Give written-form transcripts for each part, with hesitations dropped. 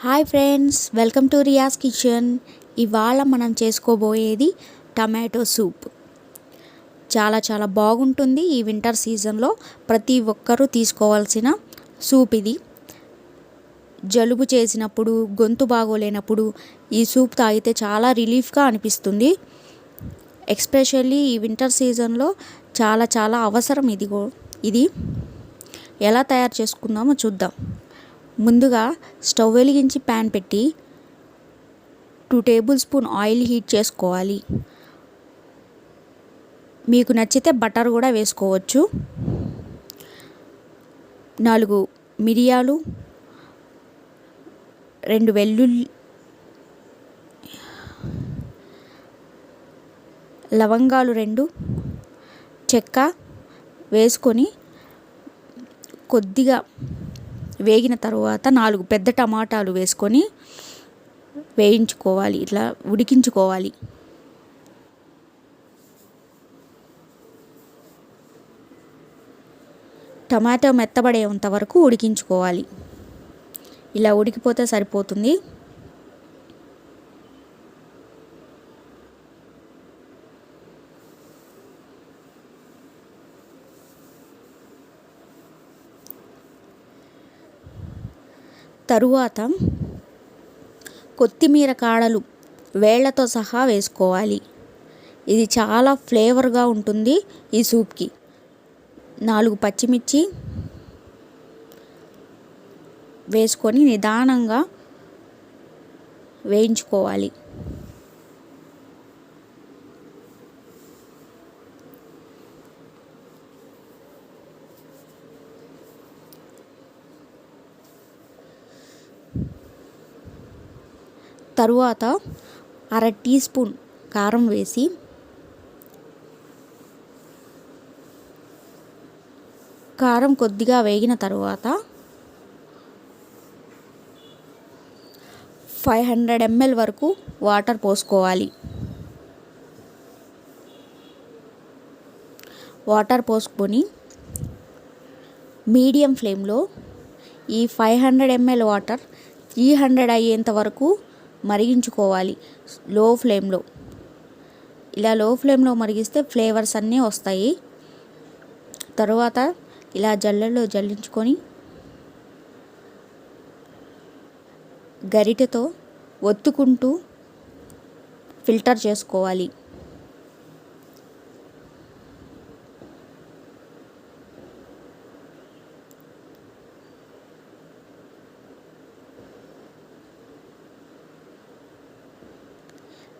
Hi friends, welcome to Riya's kitchen. ఇవాళ మనం చేసుకోబోయేది tomato soup. చాలా చాలా బాగుంటుంది. ఈ వింటర్ సీజన్లో ప్రతి ఒక్కరూ తీసుకోవాల్సిన సూప్ ఇది. జలుబు చేసినప్పుడు, గొంతు బాగోలేనప్పుడు ఈ సూప్ తాగితే చాలా రిలీఫ్గా అనిపిస్తుంది. ఎస్పెషల్లీ ఈ వింటర్ సీజన్లో చాలా చాలా అవసరం ఇది. ఎలా తయారు చేసుకుందామో చూద్దాం. ముందుగా స్టవ్ వెలిగించి ప్యాన్ పెట్టి 2 టేబుల్ స్పూన్ ఆయిల్ హీట్ చేసుకోవాలి. మీకు నచ్చితే బటర్ కూడా వేసుకోవచ్చు. 4 మిరియాలు, 2 వెల్లుల్లి, లవంగాలు 2, చెక్క వేసుకొని కొద్దిగా వేగిన తర్వాత 4 పెద్ద టమాటాలు వేసుకొని వేయించుకోవాలి, ఇట్లా ఉడికించుకోవాలి. టమాటో మెత్తబడేంత వరకు ఉడికించుకోవాలి. ఇలా ఉడికిపోతే సరిపోతుంది. తరువాత కొత్తిమీర కాడలు వేళ్లతో సహా వేసుకోవాలి. ఇది చాలా ఫ్లేవర్గా ఉంటుంది ఈ సూప్కి. 4 పచ్చిమిర్చి వేసుకొని నిదానంగా వేయించుకోవాలి. తరువాత 1/2 టీ స్పూన్ కారం వేసి కారం కొద్దిగా వేగిన తరువాత 500 ml వరకు వాటర్ పోసుకోవాలి. వాటర్ పోసుకొని మీడియం ఫ్లేమ్లో ఈ 500 ml వాటర్ 300 అయ్యేంత వరకు మరిగించుకోవాలి. లో ఫ్లేమ్లో. ఇలా లో ఫ్లేమ్లో మరిగిస్తే ఫ్లేవర్స్ అన్నీ వస్తాయి. తర్వాత ఇలా జల్లెడలో జల్లించుకొని గరిటెతో ఒత్తుకుంటూ ఫిల్టర్ చేసుకోవాలి.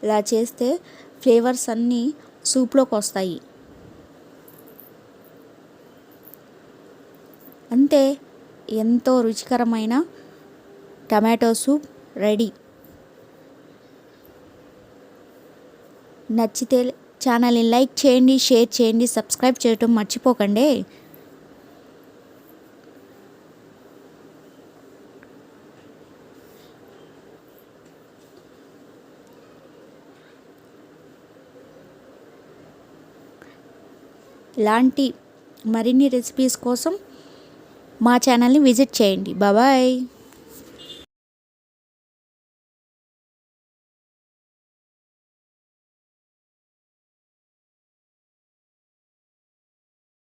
ఇలా చేస్తే ఫ్లేవర్స్ అన్నీ సూప్లోకి వస్తాయి. అంతే, ఎంతో రుచికరమైన టమాటో సూప్ రెడీ. నచ్చితే ఛానల్ని లైక్ చేయండి, షేర్ చేయండి, సబ్స్క్రైబ్ చేయటం మర్చిపోకండి. ఇలాంటి మరిన్ని రెసిపీస్ కోసం మా ఛానల్ని విజిట్ చేయండి. బాయ్.